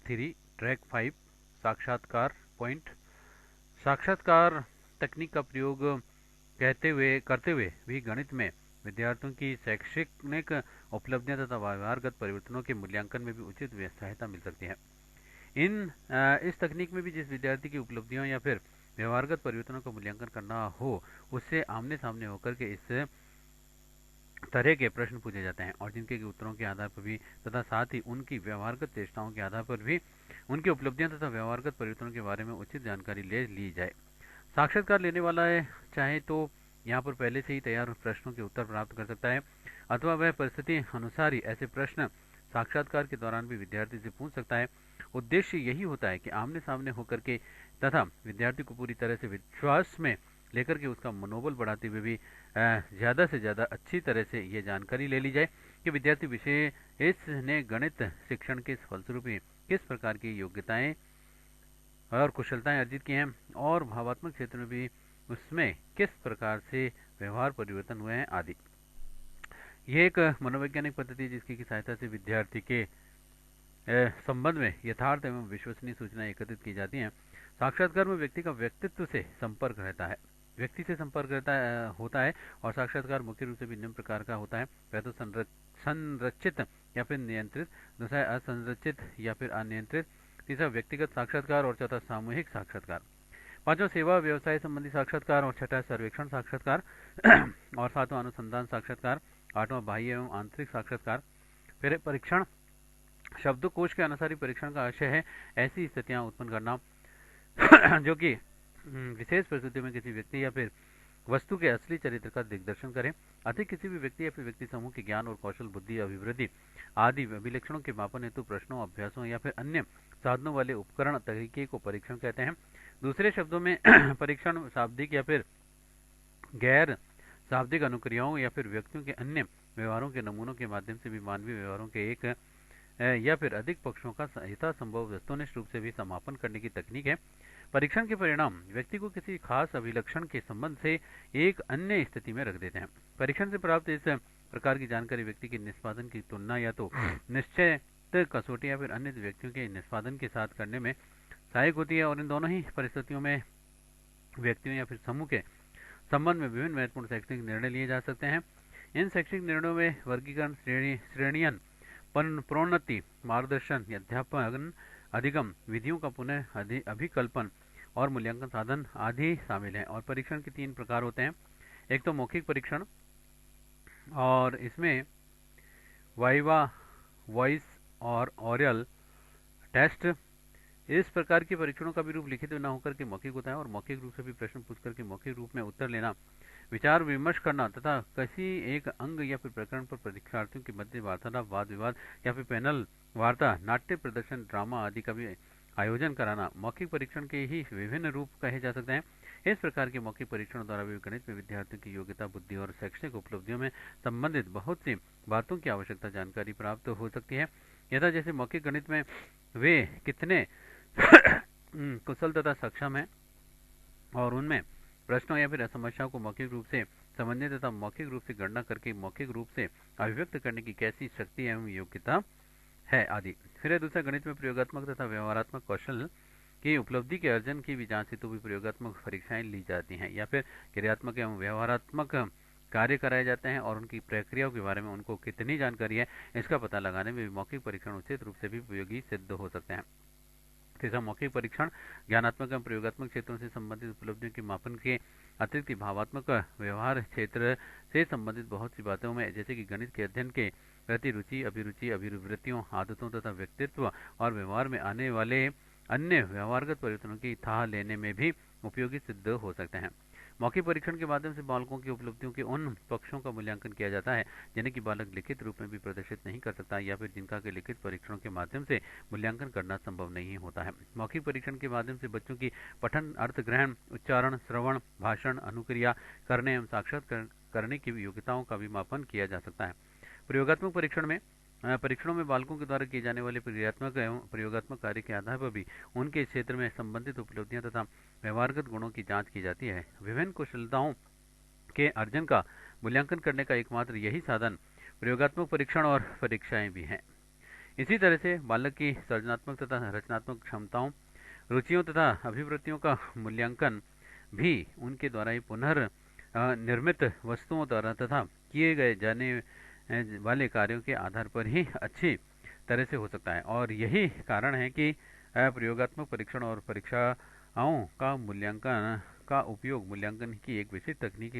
3 track 5 साक्षात्कार point. साक्षात्कार तकनीक का प्रयोग करते हुए भी गणित में विद्यार्थियों की शैक्षणिक उपलब्धियां तथा व्यवहारगत परिवर्तनों के मूल्यांकन में भी उचित सहायता मिल सकती है। इस तकनीक में भी जिस विद्यार्थी की उपलब्धियों या फिर व्यवहारगत परिवर्तनों का मूल्यांकन करना हो, उससे आमने सामने होकर के इस तरह के प्रश्न पूछे जाते हैं और जिनके उत्तरों के आधार पर भी तथा साथ ही उनकी व्यवहारगत चेष्टाओं के आधार पर भी उनकी उपलब्धियां तथा व्यवहारगत परिवर्तनों के बारे में उचित जानकारी ले ली जाए। साक्षात्कार लेने वाला है चाहे तो यहाँ पर पहले से ही तैयार प्रश्नों के उत्तर प्राप्त कर सकता है, अथवा वह परिस्थिति अनुसार ही ऐसे प्रश्न साक्षात्कार के दौरान भी विद्यार्थी से पूछ सकता है। उद्देश्य यही होता है कि आमने सामने होकर के तथा विद्यार्थी को पूरी तरह से विश्वास में लेकर के उसका मनोबल बढ़ाते हुए भी ज़्यादा से ज़्यादा अच्छी तरह से ये जानकारी ले ली जाए कि विद्यार्थी विशेष ने गणित शिक्षण के फलस्वरूप किस प्रकार की योग्यताएं और कुशलताएं अर्जित की हैं और भावात्मक क्षेत्र में भी उसमें किस प्रकार से व्यवहार परिवर्तन हुए हैं आदि। ये एक मनोवैज्ञानिक पद्धति है जिसकी सहायता से विद्यार्थी के संबंध में यथार्थ एवं विश्वसनीय सूचनाएं एकत्रित की जाती हैं। साक्षात्कार में व्यक्ति का व्यक्तित्व से संपर्क रहता है, व्यक्ति से संपर्क होता है और साक्षात्कार मुख्य रूप से भी निम्न प्रकार का होता है। पहले तो संरचित या फिर नियंत्रित, दूसरा है असंरचित या फिर अनियंत्रित, तीसरा व्यक्तिगत साक्षात्कार और चौथा सामूहिक साक्षात्कार, पांचवा सेवा व्यवसाय संबंधी साक्षात्कार और छठा सर्वेक्षण साक्षात्कार और सातवां अनुसंधान साक्षात्कार, आठवां बाह्य एवं आंतरिक साक्षात्कार। फिर परीक्षण, शब्दकोश के अनुसार ही परीक्षण का आशय है ऐसी स्थितियां उत्पन्न करना जो कि विशेष परिस्थितियों में किसी व्यक्ति या फिर वस्तु के असली चरित्र का दिग्दर्शन करें। अधिक किसी भी व्यक्ति या फिर व्यक्ति समूह के ज्ञान और कौशल, बुद्धि, अभिवृद्धि आदि अभिलक्षणों के मापन हेतु प्रश्नों, अभ्यासों या फिर अन्य साधनों वाले उपकरण तरीके को परीक्षण कहते हैं। दूसरे शब्दों में परीक्षण शाब्दिक या फिर गैर शाब्दिक अनुक्रियाओं या फिर व्यक्तियों के अन्य व्यवहारों के नमूनों के माध्यम से भी मानवीय व्यवहारों के एक या फिर अधिक पक्षों का यथासंभव वस्तुनिष्ठ रूप से भी समापन करने की तकनीक है। परीक्षण के परिणाम व्यक्ति को किसी खास अभिलक्षण के संबंध से एक अन्य स्थिति में रख देते हैं। परीक्षण से प्राप्त इस प्रकार की जानकारी व्यक्ति के निष्पादन की तुलना या तो निश्चित कसौटी या फिर अन्य व्यक्तियों के निष्पादन के साथ करने में सहायक होती है और इन दोनों ही परिस्थितियों में व्यक्तियों या फिर समूह के संबंध में विभिन्न महत्वपूर्ण शैक्षणिक निर्णय लिए जा सकते हैं। इन शैक्षणिक निर्णयों में वर्गीकरण, श्रेणियन, प्रोन्नति, मार्गदर्शन, अध्यापन, अधिगम, विधियों का पुनः अभिकल्पन और मूल्यांकन साधन आदि शामिल हैं। और परीक्षण के 3 प्रकार होते हैं। एक तो मौखिक परीक्षण, और इसमें वाइवा, वॉइस और ओरल टेस्ट। इस प्रकार के परीक्षणों का भी रूप लिखित न होकर के मौखिक होता है और मौखिक रूप से भी प्रश्न पूछ करके मौखिक रूप में उत्तर लेना, विचार विमर्श करना तथा किसी एक अंग या फिर प्रकरण पर परीक्षार्थियों के मध्य वार्तालाप, वाद विवाद या फिर पैनल वार्ता, नाट्य प्रदर्शन, ड्रामा आदि का भी आयोजन कराना मौखिक परीक्षण के ही विभिन्न रूप कहे जा सकते हैं। इस प्रकार के मौखिक परीक्षण द्वारा भी गणित में विद्यार्थियों की योग्यता, बुद्धि और शैक्षणिक उपलब्धियों में संबंधित बहुत सी बातों की आवश्यकता जानकारी प्राप्त हो सकती है। यथा जैसे मौखिक गणित में वे कितने कुशल तथा सक्षम है और उनमें प्रश्नों या फिर समस्याओं को मौखिक रूप से समझने तथा मौखिक रूप से गणना करके मौखिक रूप से अभिव्यक्त करने की कैसी शक्ति एवं योग्यता है आदि। फिर दूसरा, गणित में प्रयोगात्मक तथा व्यवहारात्मक कौशल की उपलब्धि के अर्जन की भी जांच हेतु भी प्रयोगात्मक परीक्षाएं ली जाती हैं या फिर क्रियात्मक एवं व्यवहारात्मक कार्य कराए जाते हैं और उनकी प्रक्रियाओं के बारे में उनको कितनी जानकारी है इसका पता लगाने में भी मौखिक परीक्षण उचित रूप से भी उपयोगी सिद्ध हो सकते हैं। तीसरा, मौखिक परीक्षण ज्ञानात्मक एवं प्रयोगात्मक क्षेत्रों से संबंधित उपलब्धियों के मापन के अतिरिक्त भावात्मक व्यवहार क्षेत्र से संबंधित बहुत सी बातों में, जैसे कि गणित के अध्ययन के प्रति रुचि, अभिरुचि, अभिवृत्तियों, आदतों तथा व्यक्तित्व और व्यवहार में आने वाले अन्य व्यवहारगत परिवर्तनों की थाह लेने में भी उपयोगी सिद्ध हो सकते हैं। मौखिक परीक्षण के माध्यम से बालकों की उपलब्धियों के उन पक्षों का मूल्यांकन किया जाता है जिन्हें कि बालक लिखित रूप में भी प्रदर्शित नहीं कर सकता या फिर जिनका के लिखित परीक्षणों के माध्यम से मूल्यांकन करना संभव नहीं होता है। मौखिक परीक्षण के माध्यम से बच्चों की पठन, अर्थ ग्रहण, उच्चारण, श्रवण, भाषण, अनुक्रिया करने एवं साक्षात्कार करने की योग्यताओं का भी मापन किया जा सकता है। प्रयोगात्मक परीक्षणों में बालकों के द्वारा किए जाने वाले क्रियात्मक एवं प्रयोगात्मक कार्य के आधार पर भी उनके क्षेत्र में संबंधित उपलब्धियां तथा व्यवहारगत गुणों की जांच की जाती है। विभिन्न कुशलताओं के अर्जन का मूल्यांकन करने का एकमात्र यही साधन प्रयोगात्मक परीक्षण और परीक्षाएं भी हैं। इसी तरह से बालक की सृजनात्मक तथा रचनात्मक क्षमताओं, रुचियों तथा अभिवृत्तियों का मूल्यांकन भी उनके द्वारा ही निर्मित वस्तुओं द्वारा तथा किए गए जाने वाले कार्यों के आधार पर ही अच्छी तरह से हो सकता है। और यही कारण है कि प्रयोगात्मक परीक्षण और परीक्षाओं का मूल्यांकन का उपयोग मूल्यांकन की एक विशिष्ट तकनीक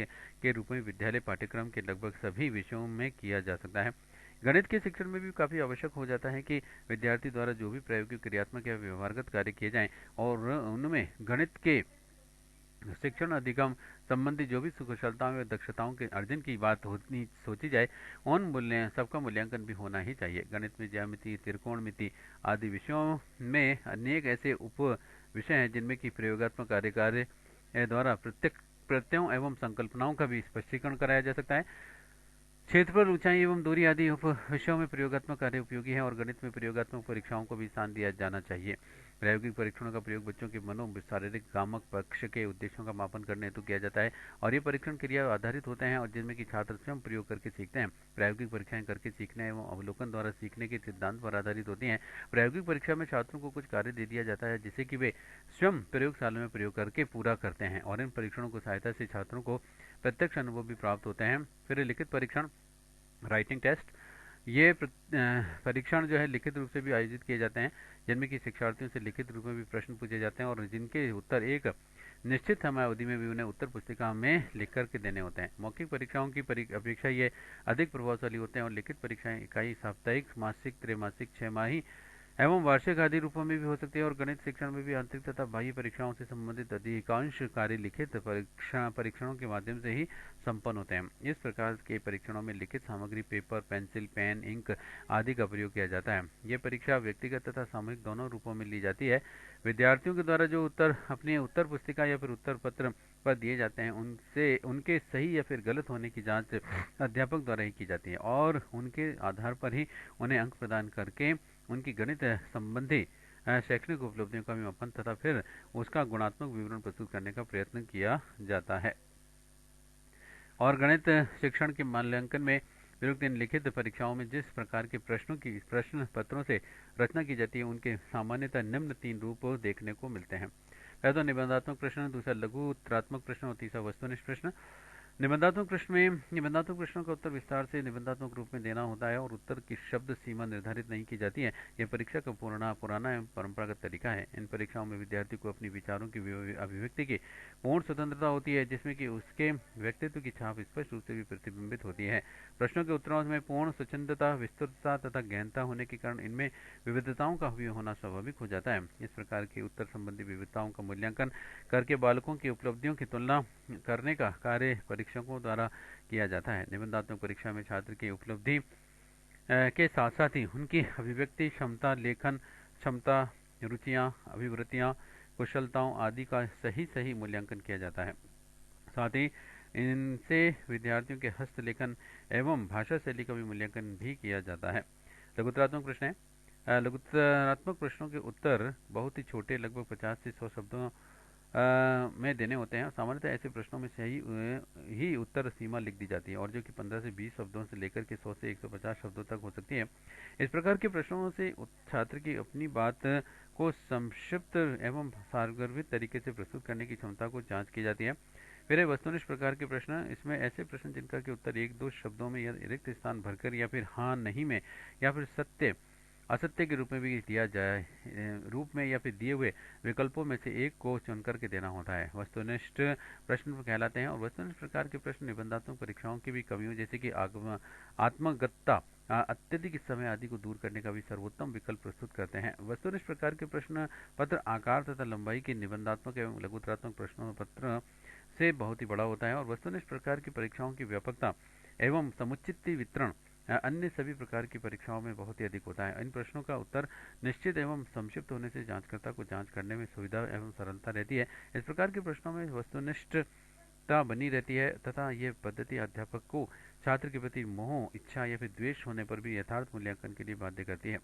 के रूप में विद्यालय पाठ्यक्रम के लगभग सभी विषयों में किया जा सकता है। गणित के शिक्षण में भी काफ़ी आवश्यक हो जाता है कि विद्यार्थी द्वारा जो भी प्रायोगिक, क्रियात्मक या व्यवहारगत कार्य किए जाएं और उनमें गणित के शिक्षण अधिगम संबंधी जो भी कुशलताओं या दक्षताओं के अर्जन की बात होनी सोची जाए, उन मूल्य सबका मूल्यांकन भी होना ही चाहिए। गणित में ज्यामिति, त्रिकोणमिति आदि विषयों में अनेक ऐसे उप विषय हैं जिनमें कि प्रयोगात्मक कार्य द्वारा प्रत्येक प्रत्ययों एवं संकल्पनाओं का भी स्पष्टीकरण कराया जा सकता है। क्षेत्रफल, ऊंचाई एवं दूरी आदि उप विषयों में प्रयोगात्मक कार्य उपयोगी है और गणित में प्रयोगात्मक परीक्षाओं को भी स्थान दिया जाना चाहिए। प्रायोगिक परीक्षणों का प्रयोग बच्चों के मनो शारीरिक कामक पक्ष के उद्देश्यों का मापन करने हेतु किया जाता है और ये परीक्षण क्रिया आधारित होते हैं और जिनमें कि छात्र स्वयं प्रयोग करके सीखते हैं। प्रायोगिक परीक्षाएं करके सीखने एवं अवलोकन द्वारा सीखने के सिद्धांत पर आधारित होती हैं। प्रायोगिक परीक्षा में छात्रों को कुछ कार्य दे दिया जाता है जिसे कि वे स्वयं प्रयोगशाला में प्रयोग करके पूरा करते हैं और इन परीक्षणों को सहायता से छात्रों को प्रत्यक्ष अनुभव भी प्राप्त होते हैं। फिर लिखित परीक्षण, राइटिंग टेस्ट, ये परीक्षण जो है लिखित रूप से भी आयोजित किए जाते हैं जिनमें कि शिक्षार्थियों से लिखित रूप में भी प्रश्न पूछे जाते हैं और जिनके उत्तर एक निश्चित समय अवधि में भी उन्हें उत्तर पुस्तिका में लिख करके देने होते हैं। मौखिक परीक्षाओं की अपेक्षा ये अधिक प्रभावशाली होते हैं और लिखित परीक्षाएं इकाई, साप्ताहिक, मासिक, त्रैमासिक, छमाही एवं वार्षिक आदि रूपों में भी हो सकती है और गणित शिक्षण में भी आंतरिक तथा बाह्य परीक्षाओं से संबंधित अधिकांश कार्य लिखित परीक्षणों के माध्यम से ही संपन्न होते हैं। इस प्रकार के परीक्षणों में लिखित सामग्री, पेपर, पेंसिल, पेन, इंक आदि का प्रयोग किया जाता है। यह परीक्षा व्यक्तिगत तथा सामूहिक दोनों रूपों में ली जाती है। विद्यार्थियों के द्वारा जो उत्तर अपनी उत्तर पुस्तिका या फिर उत्तर पत्र पर दिए जाते हैं उनसे उनके सही या फिर गलत होने की जांच अध्यापक द्वारा ही की जाती है और उनके आधार पर ही उन्हें अंक प्रदान करके उनकी गणित संबंधी शैक्षणिक उपलब्धियों का भी मापन तथा फिर उसका गुणात्मक विवरण प्रस्तुत करने का प्रयत्न किया जाता है। और गणित शिक्षण के मूल्यांकन में प्रयुक्त इन लिखित परीक्षाओं में जिस प्रकार के प्रश्न पत्रों से रचना की जाती है उनके सामान्यतः निम्न 3 रूप देखने को मिलते हैं। पहला तो निबंधात्मक प्रश्न, दूसरा लघु उत्तरात्मक प्रश्न और तीसरा वस्तुनिष्ठ प्रश्न। निबंधात्मक प्रश्न में निबंधात्मक प्रश्नों का उत्तर विस्तार से निबंधात्मक रूप में देना होता है और उत्तर की शब्द सीमा निर्धारित नहीं की जाती है। यह परीक्षा का पुराना एवं परंपरागत तरीका है। इन परीक्षाओं में विद्यार्थी को अपनी विचारों की अभिव्यक्ति की पूर्ण स्वतंत्रता होती है जिसमें कि उसके व्यक्तित्व की छाप स्पष्ट रूप से भी प्रतिबिंबित होती है। प्रश्नों के उत्तरों में पूर्ण स्वच्छंदता, विस्तृतता तथा गहनता होने के कारण इनमें विविधताओं का भी होना स्वाभाविक हो जाता है। इस प्रकार के उत्तर संबंधी विविधताओं का मूल्यांकन करके बालकों की उपलब्धियों की तुलना करने का कार्य परीक्षकों द्वारा किया जाता है। निबंधात्मक परीक्षा में छात्र की उपलब्धि के साथ साथ ही उनकी अभिव्यक्ति क्षमता, लेखन क्षमता, रुचियां, अभिवृत्तियां, कुशलताओं आदि का सही मूल्यांकन किया जाता है। साथ ही इनसे विद्यार्थियों के हस्तलेखन एवं भाषा शैली का भी मूल्यांकन भी किया जाता है। लघुतरात्मक प्रश्न है। लघुतरात्मक प्रश्नों के उत्तर बहुत ही छोटे, लगभग 50 से 100 शब्दों में देने होते हैं। सामान्यतः ऐसे प्रश्नों में सही ही उत्तर सीमा लिख दी जाती है और जो कि 15 से 20 शब्दों से लेकर के 100 से 150 शब्दों तक हो सकती है। इस प्रकार के प्रश्नों से छात्र की अपनी बात को संक्षिप्त एवं सारगर्भित तरीके से प्रस्तुत करने की क्षमता को जांच की जाती है। फिर है वस्तुनिष्ठ प्रकार के प्रश्न। इसमें ऐसे प्रश्न जिनका के उत्तर 1-2 शब्दों में या रिक्त स्थान भरकर या फिर हाँ नहीं में या फिर सत्य असत्य के रूप में भी दिया जाए रूप में या फिर दिए हुए विकल्पों में से एक को चुनकर के देना होता है, वस्तुनिष्ठ प्रश्न कहलाते हैं। और वस्तुनिष्ठ प्रकार के प्रश्न निबंधात्मक परीक्षाओं की भी कमियों जैसे कि आत्मगतता, अत्यधिक समय आदि को दूर करने का भी सर्वोत्तम विकल्प प्रस्तुत करते हैं। वस्तुनिष्ठ प्रकार के प्रश्न पत्र आकार तथा लंबाई के निबंधात्मक एवं लघुतरात्मक प्रश्नों पत्र से बहुत ही बड़ा होता है और वस्तुनिष्ठ प्रकार की परीक्षाओं की व्यापकता एवं समुचित वितरण अन्य सभी प्रकार की परीक्षाओं में बहुत ही अधिक होता है। इन प्रश्नों का उत्तर निश्चित एवं संक्षिप्त होने से जांचकर्ता को जांच करने में सुविधा एवं सरलता रहती है। इस प्रकार के प्रश्नों में वस्तुनिष्ठता बनी रहती है तथा यह पद्धति अध्यापक को छात्र के प्रति मोह, इच्छा या फिर द्वेष होने पर भी यथार्थ मूल्यांकन के लिए बाध्य करती है।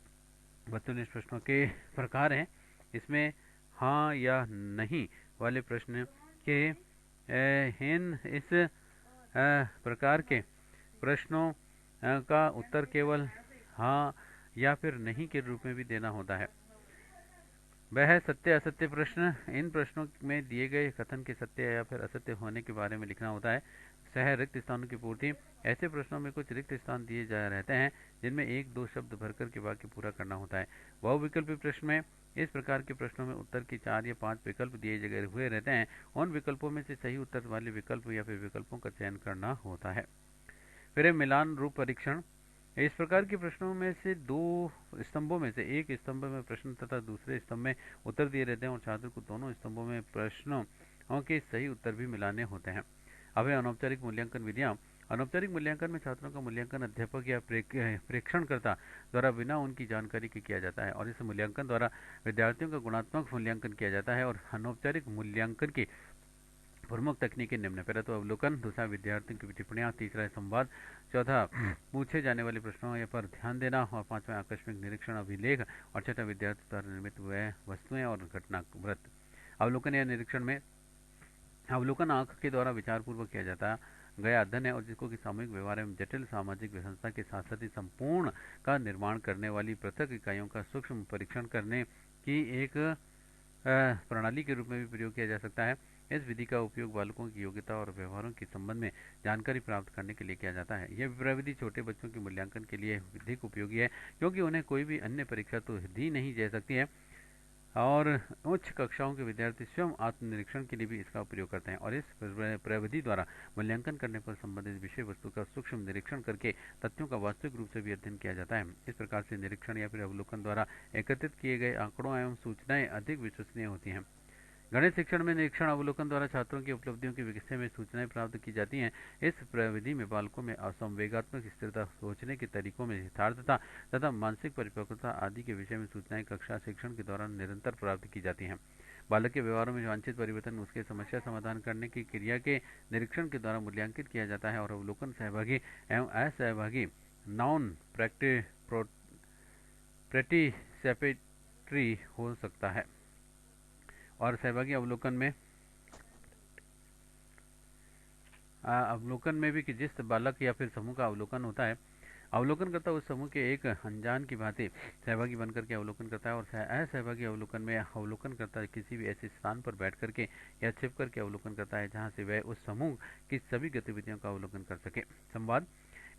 वस्तुनिष्ठ प्रश्नों के प्रकार हैं। इसमें हाँ या नहीं वाले प्रश्न के इस प्रकार के प्रश्नों का उत्तर केवल हाँ या फिर नहीं के रूप में भी देना होता है। वह सत्य असत्य प्रश्न, इन प्रश्नों में दिए गए कथन के सत्य या फिर असत्य होने के बारे में लिखना होता है। सह रिक्त स्थानों की पूर्ति, ऐसे प्रश्नों में कुछ रिक्त स्थान दिए जा रहते हैं जिनमें एक दो शब्द भरकर के वाक्य पूरा करना होता है। बहुविकल्पी प्रश्न में, इस प्रकार के प्रश्नों में उत्तर की 4 या 5 विकल्प दिए गए हुए रहते हैं। उन विकल्पों में से सही उत्तर वाले विकल्प या फिर विकल्पों का चयन करना होता है। फिर मिलान रूप परीक्षण, इस प्रकार के प्रश्नों में से दो स्तंभों में से एक स्तंभ में प्रश्न तथा दूसरे स्तंभ में उत्तर दिए रहते हैं और छात्र को दोनों स्तंभों में प्रश्नों के सही उत्तर भी मिलाने होते हैं। अब है अनौपचारिक मूल्यांकन विधियां। अनौपचारिक मूल्यांकन में छात्रों का मूल्यांकन अध्यापक या प्रेक्षणकर्ता द्वारा बिना उनकी जानकारी के किया जाता है और इस मूल्यांकन द्वारा विद्यार्थियों का गुणात्मक मूल्यांकन किया जाता है। और अनौपचारिक मूल्यांकन की प्रमुख तकनीकें निम्न: पहला तो अवलोकन, दूसरा विद्यार्थियों की टिप्पणियां, तीसरा है संवाद, चौथा पूछे जाने वाले प्रश्नों या पर ध्यान देना और पांचवा आकस्मिक निरीक्षण अभिलेख और छठा विद्यार्थी द्वारा निर्मित हुए वस्तुएं और घटना वृत्त। अवलोकन या निरीक्षण में, अवलोकन आंख के द्वारा विचारपूर्वक किया जाता गया अध्ययन है और जिसको कि सामूहिक व्यवहार एवं जटिल सामाजिक व्यवस्था के साथ साथ ही संपूर्ण का निर्माण करने वाली पृथक इकाइयों का सूक्ष्म परीक्षण करने की एक प्रणाली के रूप में भी प्रयोग किया जा सकता है। इस विधि का उपयोग बालकों की योग्यता और व्यवहारों के संबंध में जानकारी प्राप्त करने के लिए किया जाता है। यह प्रविधि छोटे बच्चों के मूल्यांकन के लिए अधिक उपयोगी है क्योंकि उन्हें कोई भी अन्य परीक्षा तो दी नहीं जा सकती है और उच्च कक्षाओं के विद्यार्थी स्वयं आत्मनिरीक्षण के लिए भी इसका प्रयोग करते हैं और इस प्रविधि द्वारा मूल्यांकन करने पर संबंधित विषय वस्तु का सूक्ष्म निरीक्षण करके तथ्यों का वास्तविक रूप से भी अध्ययन किया जाता है। इस प्रकार से निरीक्षण या फिर अवलोकन द्वारा एकत्रित किए गए आंकड़ों एवं सूचनाएं अधिक विश्वसनीय होती हैं। गणित शिक्षण में निरीक्षण अवलोकन द्वारा छात्रों की उपलब्धियों के विषय में सूचनाएं प्राप्त की जाती हैं। इस प्रविधि में बालकों में असंवेगात्मक स्थिरता, सोचने के तरीकों में यथार्थता तथा मानसिक परिपक्वता आदि के विषय में सूचनाएं कक्षा शिक्षण के दौरान निरंतर प्राप्त की जाती हैं। बालक के व्यवहारों में वांछित परिवर्तन उसके समस्या समाधान करने की क्रिया के निरीक्षण के द्वारा मूल्यांकित किया जाता है और अवलोकन सहभागी एवं असहभागी नॉन प्रेटिसेपेटरी हो सकता है। और सहभागी अवलोकन में भी कि जिस बालक या फिर समूह का अवलोकन होता है, अवलोकन करता उस समूह के एक अनजान की भांति सहभागी बनकर के अवलोकन करता है और असहभागी अवलोकन में अवलोकन करता है किसी भी ऐसे स्थान पर बैठ करके या छिप करके अवलोकन करता है जहां से वह उस समूह की सभी गतिविधियों का अवलोकन कर सके। संवाद,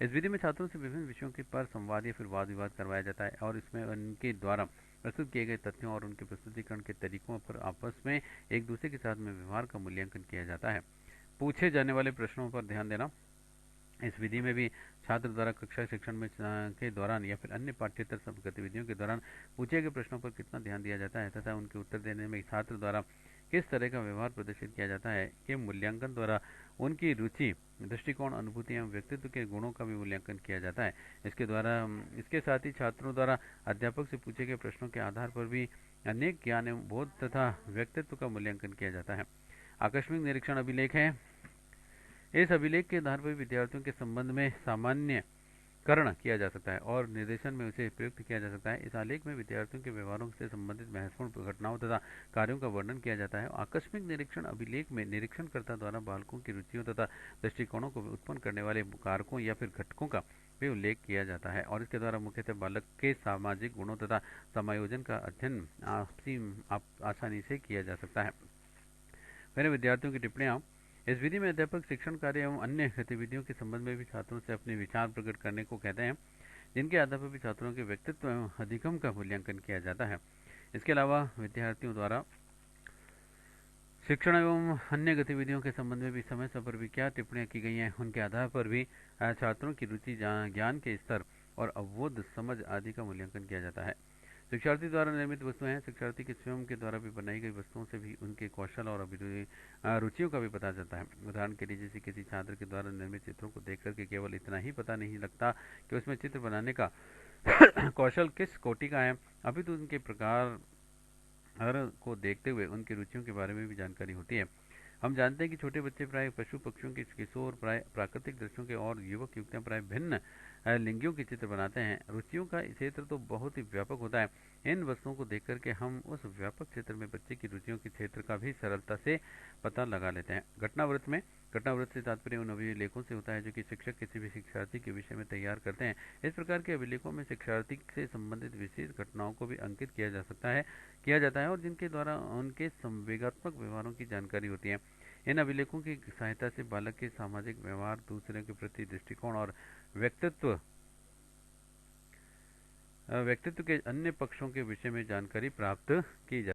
इस विधि में छात्रों से विभिन्न विषयों के पर संवाद या फिर वाद विवाद करवाया जाता है और इसमें उनके द्वारा प्रस्तुत किए गए तथ्यों और उनके प्रस्तुतिकरण के तरीकों पर आपस में एक दूसरे के साथ में व्यवहार का मूल्यांकन किया जाता है। पूछे जाने वाले प्रश्नों पर ध्यान देना, इस विधि में भी छात्र द्वारा कक्षा शिक्षण में के दौरान या फिर अन्य पाठ्येतर सब गतिविधियों के दौरान पूछे गए प्रश्नों पर कितना ध्यान दिया जाता है तथा उनके उत्तर देने में छात्र द्वारा किस तरह का व्यवहार प्रदर्शित किया जाता है। ये मूल्यांकन द्वारा उनकी रुचि, दृष्टिकोण, अनुभूति एवं व्यक्तित्व के गुणों का भी मूल्यांकन किया जाता है। इसके साथ ही छात्रों द्वारा अध्यापक से पूछे गए प्रश्नों के आधार पर भी अनेक ज्ञान एवं बोध तथा व्यक्तित्व का मूल्यांकन किया जाता है। आकस्मिक निरीक्षण अभिलेख है। इस अभिलेख के आधार पर विद्यार्थियों के संबंध में सामान्यकरण किया जा सकता है और निर्देशन में उसे प्रयुक्त किया जा सकता है। इस आलेख में विद्यार्थियों के व्यवहारों से संबंधित महत्वपूर्ण घटनाओं तथा कार्यों का वर्णन किया जाता है। आकस्मिक निरीक्षण अभिलेख में निरीक्षणकर्ता द्वारा बालकों की रुचियों तथा दृष्टिकोणों को उत्पन्न करने वाले कारकों या फिर घटकों का भी उल्लेख किया जाता है और इसके द्वारा मुख्यतः बालक के सामाजिक गुणों तथा समायोजन का अध्ययन आसानी से किया जा सकता है। मेरे विद्यार्थियों की टिप्पणियां, इस विधि में अध्यापक शिक्षण कार्य एवं अन्य गतिविधियों के संबंध में भी छात्रों से अपने विचार प्रकट करने को कहते हैं जिनके आधार पर भी छात्रों के व्यक्तित्व एवं अधिगम का मूल्यांकन किया जाता है। इसके अलावा विद्यार्थियों द्वारा शिक्षण एवं अन्य गतिविधियों के संबंध में भी समय समय पर भी क्या टिप्पणियां की गई हैं उनके आधार पर भी छात्रों की रुचि, ज्ञान के स्तर और अवबोध समझ आदि का मूल्यांकन किया जाता है। शिक्षार्थी द्वारा निर्मित वस्तुएं हैं। शिक्षार्थी के स्वयं के द्वारा भी बनाई गई वस्तुओं से भी उनके कौशल और रुचियों का भी पता चलता है। उदाहरण के लिए जैसे किसी छात्र के द्वारा निर्मित चित्रों को देख करके केवल इतना ही पता नहीं लगता कि उसमें चित्र बनाने का कौशल किस कोटि का है, अभी तो उनके प्रकार को देखते हुए उनकी रुचियों के बारे में भी जानकारी होती है। हम जानते हैं कि छोटे बच्चे प्राय पशु पक्षियों के, किशोर प्राय प्राकृतिक दृश्यों के और युवक युवतियां प्राय भिन्न लिंगियों के चित्र बनाते हैं। रुचियों का क्षेत्र तो बहुत ही व्यापक होता है इन वस्तुओं को देख करके हम उस व्यापक क्षेत्र में बच्चे की रुचियों के क्षेत्र का भी सरलता से पता लगा लेते हैं। घटनावृत्त से तात्पर्य उन अभिलेखों से होता है जो कि शिक्षक किसी भी शिक्षार्थी के विषय में तैयार करते हैं। इस प्रकार के अभिलेखों में शिक्षार्थी से संबंधित विशेष घटनाओं को भी अंकित किया जाता है और जिनके द्वारा उनके संवेगात्मक व्यवहारों की जानकारी होती है। इन अभिलेखों की सहायता से बालक के सामाजिक व्यवहार, दूसरे के प्रति दृष्टिकोण और व्यक्तित्व व्यक्तित्व के अन्य पक्षों के विषय में जानकारी प्राप्त की जा